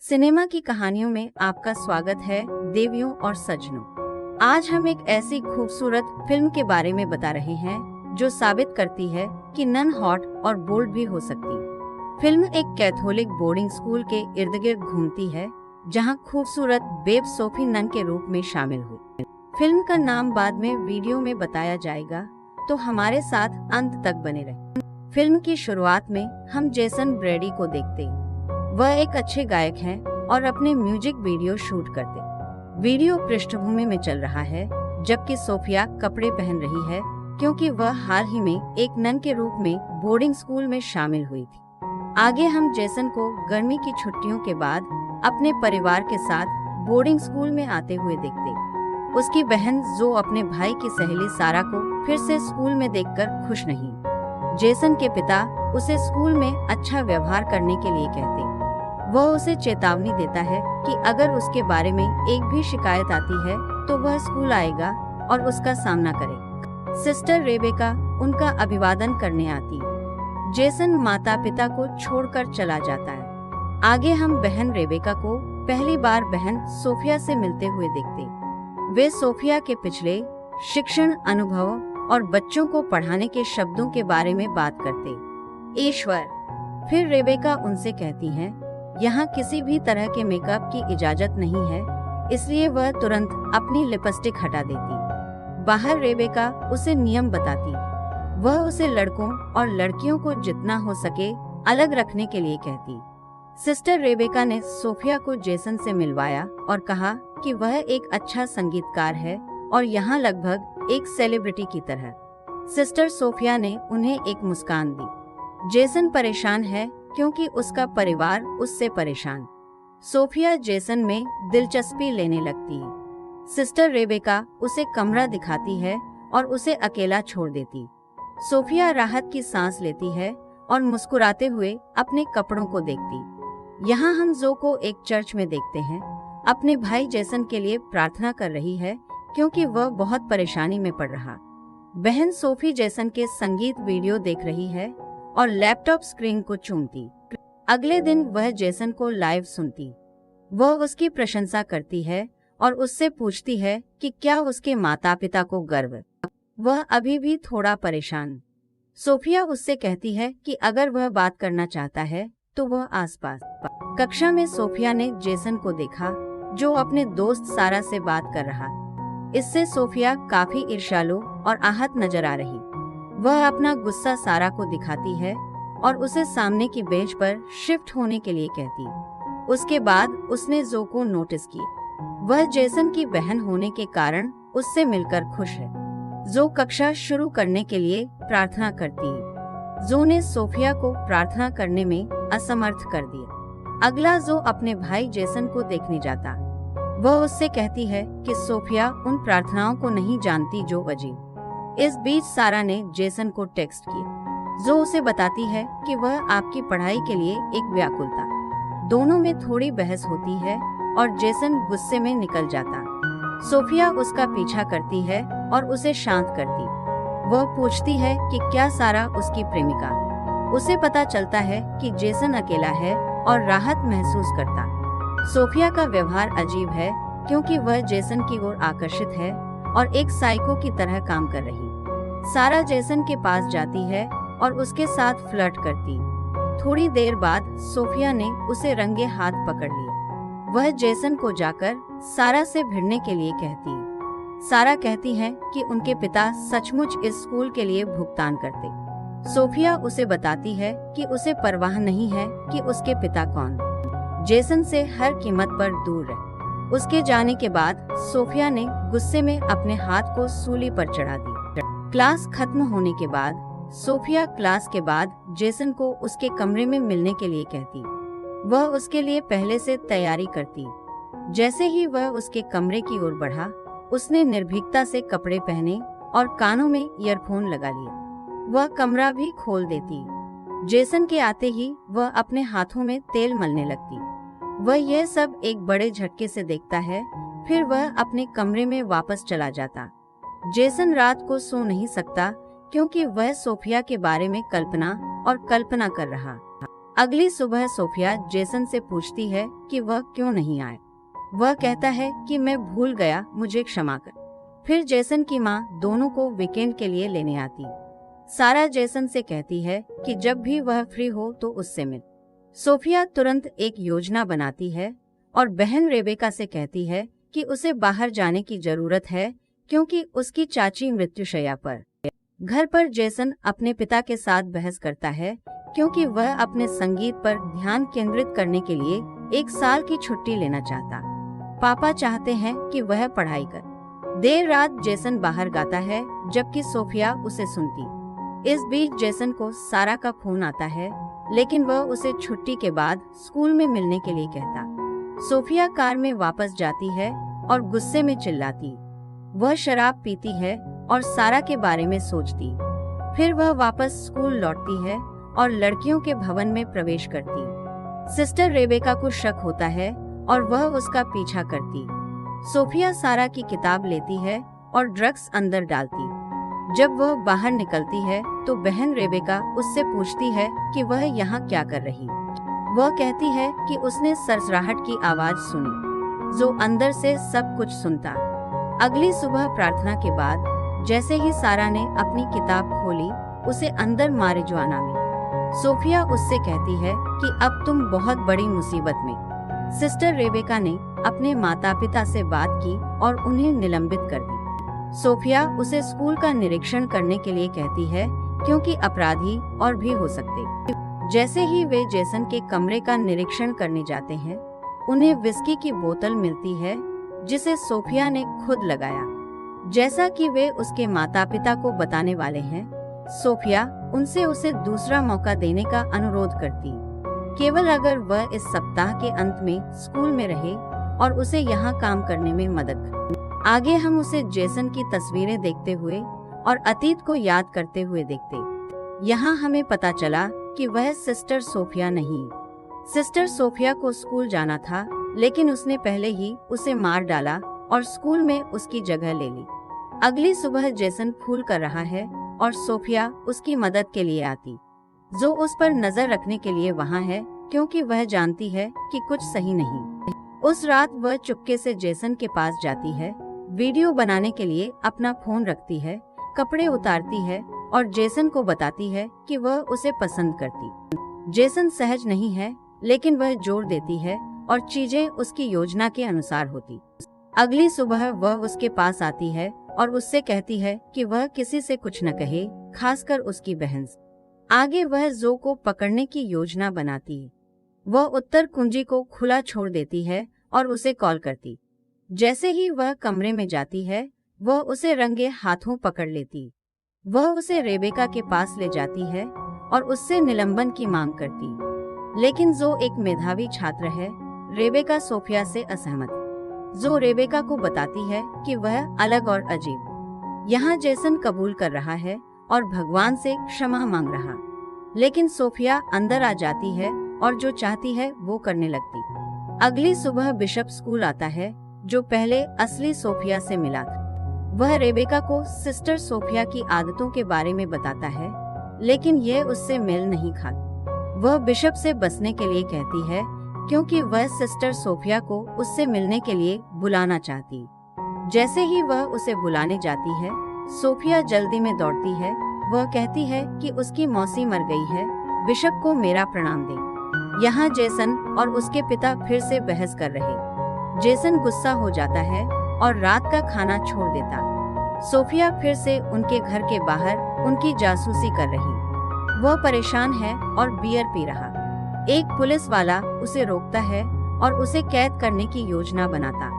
Cinema की कहानियों में आपका स्वागत है देवियों और सज्जनों। आज हम एक ऐसी खूबसूरत फिल्म के बारे में बता रहे हैं जो साबित करती है कि नन हॉट और बोल्ड भी हो सकती। फिल्म एक कैथोलिक बोर्डिंग स्कूल के इर्द गिर्द घूमती है जहां खूबसूरत बेब सोफी नन के रूप में शामिल हुई। फिल्म का नाम बाद में वीडियो में बताया जाएगा, तो हमारे साथ अंत तक बने रहे। फिल्म की शुरुआत में हम जेसन ब्रेडी को देखते। वह एक अच्छे गायक हैं और अपने म्यूजिक वीडियो शूट करते। वीडियो पृष्ठभूमि में चल रहा है जबकि सोफिया कपड़े पहन रही है क्योंकि वह हाल ही में एक नन के रूप में बोर्डिंग स्कूल में शामिल हुई थी। आगे हम जेसन को गर्मी की छुट्टियों के बाद अपने परिवार के साथ बोर्डिंग स्कूल में आते हुए देखते। उसकी बहन जो अपने भाई की सहेली सारा को फिर से स्कूल में देखकर खुश नहीं। जेसन के पिता उसे स्कूल में अच्छा व्यवहार करने के लिए कहते। वह उसे चेतावनी देता है कि अगर उसके बारे में एक भी शिकायत आती है तो वह स्कूल आएगा और उसका सामना करे। सिस्टर रेबेका उनका अभिवादन करने आती। जेसन माता पिता को छोड़कर चला जाता है। आगे हम बहन रेबेका को पहली बार बहन सोफिया से मिलते हुए देखते। वे सोफिया के पिछले शिक्षण अनुभव और बच्चों को पढ़ाने के शब्दों के बारे में बात करते। ईश्वर। फिर रेबेका उनसे कहती है, यहाँ किसी भी तरह के मेकअप की इजाजत नहीं है, इसलिए वह तुरंत अपनी लिपस्टिक हटा देती। बाहर रेबेका उसे नियम बताती। वह उसे लड़कों और लड़कियों को जितना हो सके अलग रखने के लिए कहती। सिस्टर रेबेका ने सोफिया को जेसन से मिलवाया और कहा कि वह एक अच्छा संगीतकार है और यहाँ लगभग एक सेलिब्रिटी की तरह। सिस्टर सोफिया ने उन्हें एक मुस्कान दी। जेसन परेशान है क्योंकि उसका परिवार उससे परेशान। सोफिया जेसन में दिलचस्पी लेने लगती है। सिस्टर रेबेका उसे कमरा दिखाती है और उसे अकेला छोड़ देती। सोफिया राहत की सांस लेती है और मुस्कुराते हुए अपने कपड़ों को देखती। यहाँ हम जो को एक चर्च में देखते हैं। अपने भाई जेसन के लिए प्रार्थना कर रही है क्योंकि वह बहुत परेशानी में पड़ रहा। बहन सोफी जेसन के संगीत वीडियो देख रही है और लैपटॉप स्क्रीन को चूमती। अगले दिन वह जेसन को लाइव सुनती। वह उसकी प्रशंसा करती है और उससे पूछती है कि क्या उसके माता पिता को गर्व। वह अभी भी थोड़ा परेशान। सोफिया उससे कहती है कि अगर वह बात करना चाहता है तो वह आसपास। कक्षा में सोफिया ने जेसन को देखा जो अपने दोस्त सारा से बात कर रहा। इससे सोफिया काफी ईर्ष्यालु और आहत नजर आ रही। वह अपना गुस्सा सारा को दिखाती है और उसे सामने की बेंच पर शिफ्ट होने के लिए कहती। उसके बाद उसने जो को नोटिस किया। वह जेसन की बहन होने के कारण उससे मिलकर खुश है। जो कक्षा शुरू करने के लिए प्रार्थना करती है। जो ने सोफिया को प्रार्थना करने में असमर्थ कर दिया। अगला जो अपने भाई जेसन को देखने जाता। वह उससे कहती है कि सोफिया उन प्रार्थनाओं को नहीं जानती जो अजीब। इस बीच सारा ने जेसन को टेक्स्ट किया। जो उसे बताती है कि वह आपकी पढ़ाई के लिए एक व्याकुलता। दोनों में थोड़ी बहस होती है और जेसन गुस्से में निकल जाता। सोफिया उसका पीछा करती है और उसे शांत करती। वह पूछती है कि क्या सारा उसकी प्रेमिका। उसे पता चलता है कि जेसन अकेला है और राहत महसूस करता। सोफिया का व्यवहार अजीब है क्योंकि वह जेसन की ओर आकर्षित है और एक साइको की तरह काम कर रही। सारा जेसन के पास जाती है और उसके साथ फ्लर्ट करती। थोड़ी देर बाद सोफिया ने उसे रंगे हाथ पकड़ लिया। वह जेसन को जाकर सारा से भिड़ने के लिए कहती। सारा कहती है कि उनके पिता सचमुच इस स्कूल के लिए भुगतान करते। सोफिया उसे बताती है कि उसे परवाह नहीं है कि उसके पिता कौन। जेसन से हर कीमत पर दूर रहे। उसके जाने के बाद सोफिया ने गुस्से में अपने हाथ को सूली पर चढ़ा दी। क्लास खत्म होने के बाद सोफिया क्लास के बाद जेसन को उसके कमरे में मिलने के लिए कहती। वह उसके लिए पहले से तैयारी करती। जैसे ही वह उसके कमरे की ओर बढ़ा, उसने निर्भीकता से कपड़े पहने और कानों में ईयरफोन लगा लिए। वह कमरा भी खोल देती। जेसन के आते ही वह अपने हाथों में तेल मलने लगती। वह यह सब एक बड़े झटके से देखता है। फिर वह अपने कमरे में वापस चला जाता। जेसन रात को सो नहीं सकता क्योंकि वह सोफिया के बारे में कल्पना कर रहा। अगली सुबह सोफिया जेसन से पूछती है कि वह क्यों नहीं आए। वह कहता है कि मैं भूल गया, मुझे क्षमा कर। फिर जेसन की माँ दोनों को वीकेंड के लिए लेने आती। सारा जेसन से कहती है कि जब भी वह फ्री हो तो उससे मिल। सोफिया तुरंत एक योजना बनाती है और बहन रेबेका से कहती है कि उसे बाहर जाने की जरूरत है क्योंकि उसकी चाची मृत्युशैया पर। घर पर जेसन अपने पिता के साथ बहस करता है क्योंकि वह अपने संगीत पर ध्यान केंद्रित करने के लिए 1 साल की छुट्टी लेना चाहता। पापा चाहते हैं कि वह पढ़ाई कर। देर रात जेसन बाहर गाता है जबकि सोफिया उसे सुनती। इस बीच जेसन को सारा का फोन आता है, लेकिन वह उसे छुट्टी के बाद स्कूल में मिलने के लिए कहता। सोफिया कार में वापस जाती है और गुस्से में चिल्लाती। वह शराब पीती है और सारा के बारे में सोचती। फिर वह वापस स्कूल लौटती है और लड़कियों के भवन में प्रवेश करती। सिस्टर रेबेका को शक होता है और वह उसका पीछा करती। सोफिया सारा की किताब लेती है और ड्रग्स अंदर डालती। जब वह बाहर निकलती है तो बहन रेबेका उससे पूछती है कि वह यहाँ क्या कर रही। वह कहती है कि उसने सरसराहट की आवाज सुनी जो अंदर से सब कुछ सुनता। अगली सुबह प्रार्थना के बाद जैसे ही सारा ने अपनी किताब खोली, उसे अंदर मारिजुआना मिली। सोफिया उससे कहती है कि अब तुम बहुत बड़ी मुसीबत में। सिस्टर रेबेका ने अपने माता पिता से बात की और उन्हें निलंबित कर दी। सोफिया उसे स्कूल का निरीक्षण करने के लिए कहती है क्योंकि अपराधी और भी हो सकते। जैसे ही वे जेसन के कमरे का निरीक्षण करने जाते हैं, उन्हें विस्की की बोतल मिलती है जिसे सोफिया ने खुद लगाया। जैसा कि वे उसके माता पिता को बताने वाले हैं, सोफिया उनसे उसे दूसरा मौका देने का अनुरोध करती, केवल अगर वह इस सप्ताह के अंत में स्कूल में रहे और उसे यहाँ काम करने में मदद करे। आगे हम उसे जेसन की तस्वीरें देखते हुए और अतीत को याद करते हुए देखते। यहाँ हमें पता चला कि वह सिस्टर सोफिया नहीं। सिस्टर सोफिया को स्कूल जाना था, लेकिन उसने पहले ही उसे मार डाला और स्कूल में उसकी जगह ले ली। अगली सुबह जेसन फूल कर रहा है और सोफिया उसकी मदद के लिए आती, जो उस पर नजर रखने के लिए वहाँ है क्योंकि वह जानती है कि कुछ सही नहीं। उस रात वह चुपके से जेसन के पास जाती है, वीडियो बनाने के लिए अपना फोन रखती है, कपड़े उतारती है और जेसन को बताती है कि वह उसे पसंद करती। जेसन सहज नहीं है, लेकिन वह जोर देती है और चीजें उसकी योजना के अनुसार होती। अगली सुबह वह उसके पास आती है और उससे कहती है कि वह किसी से कुछ न कहे, खासकर उसकी बहन से। आगे वह जो को पकड़ने की योजना बनाती है। वह उत्तर कुंजी को खुला छोड़ देती है और उसे कॉल करती। जैसे ही वह कमरे में जाती है, वह उसे रंगे हाथों पकड़ लेती। वह उसे रेबेका के पास ले जाती है और उससे निलंबन की मांग करती, लेकिन जो एक मेधावी छात्र है, रेबेका सोफिया से असहमत है। जो रेबेका को बताती है कि वह अलग और अजीब। यहाँ जेसन कबूल कर रहा है और भगवान से क्षमा मांग रहा, लेकिन सोफिया अंदर आ जाती है और जो चाहती है वो करने लगती। अगली सुबह बिशप स्कूल आता है, जो पहले असली सोफिया से मिला था। वह रेबेका को सिस्टर सोफिया की आदतों के बारे में बताता है, लेकिन यह उससे मेल नहीं खाती। वह बिशप से बचने के लिए कहती है क्योंकि वह सिस्टर सोफिया को उससे मिलने के लिए बुलाना चाहती। जैसे ही वह उसे बुलाने जाती है, सोफिया जल्दी में दौड़ती है। वह कहती है कि उसकी मौसी मर गई है, बिशप को मेरा प्रणाम दे। यहाँ जेसन और उसके पिता फिर से बहस कर रहे। जेसन गुस्सा हो जाता है और रात का खाना छोड़ देता। सोफिया फिर से उनके घर के बाहर उनकी जासूसी कर रही। वह परेशान है और बियर पी रहा। एक पुलिस वाला उसे रोकता है और उसे कैद करने की योजना बनाता।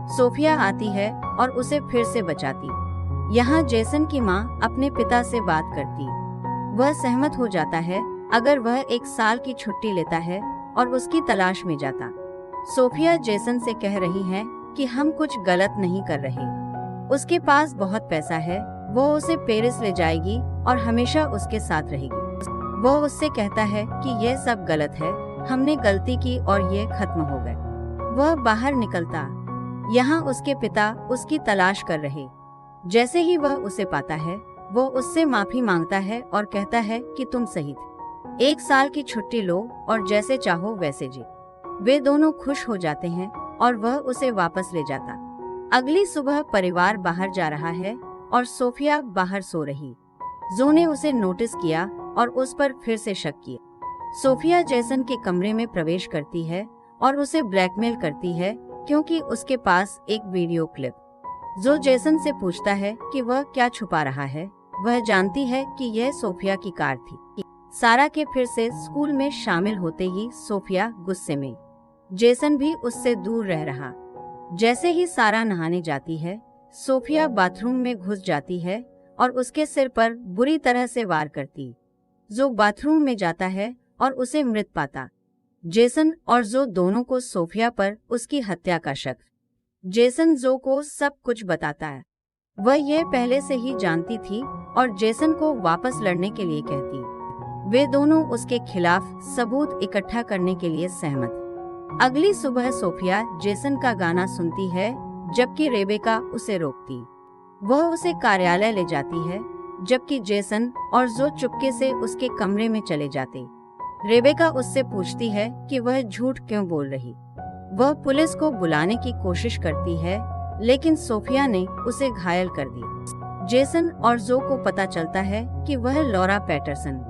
सोफिया आती है और उसे फिर से बचाती। यहाँ जेसन की माँ अपने पिता से बात करती। वह सहमत हो जाता है अगर वह 1 साल की छुट्टी लेता है और उसकी तलाश में जाता। सोफिया जेसन से कह रही है कि हम कुछ गलत नहीं कर रहे। उसके पास बहुत पैसा है, वो उसे पेरिस ले जाएगी और हमेशा उसके साथ रहेगी। वो उससे कहता है कि यह सब गलत है, हमने गलती की और ये खत्म हो गए। वह बाहर निकलता। यहाँ उसके पिता उसकी तलाश कर रहे। जैसे ही वह उसे पाता है, वो उससे माफी मांगता है और कहता है कि तुम सही थे। 1 साल की छुट्टी लो और जैसे चाहो वैसे जी। वे दोनों खुश हो जाते हैं और वह उसे वापस ले जाता। अगली सुबह परिवार बाहर जा रहा है और सोफिया बाहर सो रही। जो ने उसे नोटिस किया और उस पर फिर से शक किया। सोफिया जेसन के कमरे में प्रवेश करती है और उसे ब्लैकमेल करती है क्योंकि उसके पास एक वीडियो क्लिप। जो जेसन से पूछता है कि वह क्या छुपा रहा है। वह जानती है कि यह सोफिया की कार थी। सारा के फिर से स्कूल में शामिल होते ही सोफिया गुस्से में। जेसन भी उससे दूर रह रहा। जैसे ही सारा नहाने जाती है, सोफिया बाथरूम में घुस जाती है और उसके सिर पर बुरी तरह से वार करती। जो बाथरूम में जाता है और उसे मृत पाता। जेसन और जो दोनों को सोफिया पर उसकी हत्या का शक। जेसन जो को सब कुछ बताता है। वह यह पहले से ही जानती थी और जेसन को वापस लड़ने के लिए कहती। वे दोनों उसके खिलाफ सबूत इकट्ठा करने के लिए सहमत। अगली सुबह सोफिया जेसन का गाना सुनती है जबकि रेबेका उसे रोकती। वह उसे कार्यालय ले जाती है जबकि जेसन और जो चुपके से उसके कमरे में चले जाते। रेबेका उससे पूछती है कि वह झूठ क्यों बोल रही। वह पुलिस को बुलाने की कोशिश करती है लेकिन सोफिया ने उसे घायल कर दिया। जेसन और जो को पता चलता है कि वह लॉरा पैटरसन।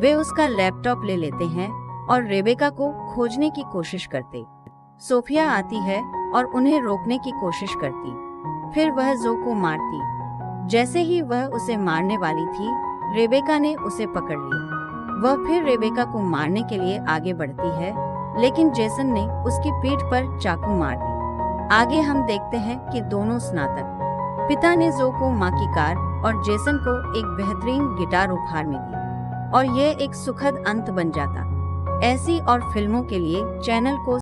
वे उसका लैपटॉप ले लेते हैं और रेबेका को खोजने की कोशिश करते। सोफिया आती है और उन्हें रोकने की कोशिश करती। फिर वह जो को मारती। जैसे ही वह उसे मारने वाली थी, रेबेका ने उसे पकड़ लिया। वह फिर रेबेका को मारने के लिए आगे बढ़ती है लेकिन जेसन ने उसकी पीठ पर चाकू मार दी। आगे हम देखते हैं कि दोनों स्नातक। पिता ने जो को माँ की कार और जेसन को एक बेहतरीन गिटार उपहार में दी और यह एक सुखद अंत बन जाता। ऐसी और फिल्मों के लिए चैनल को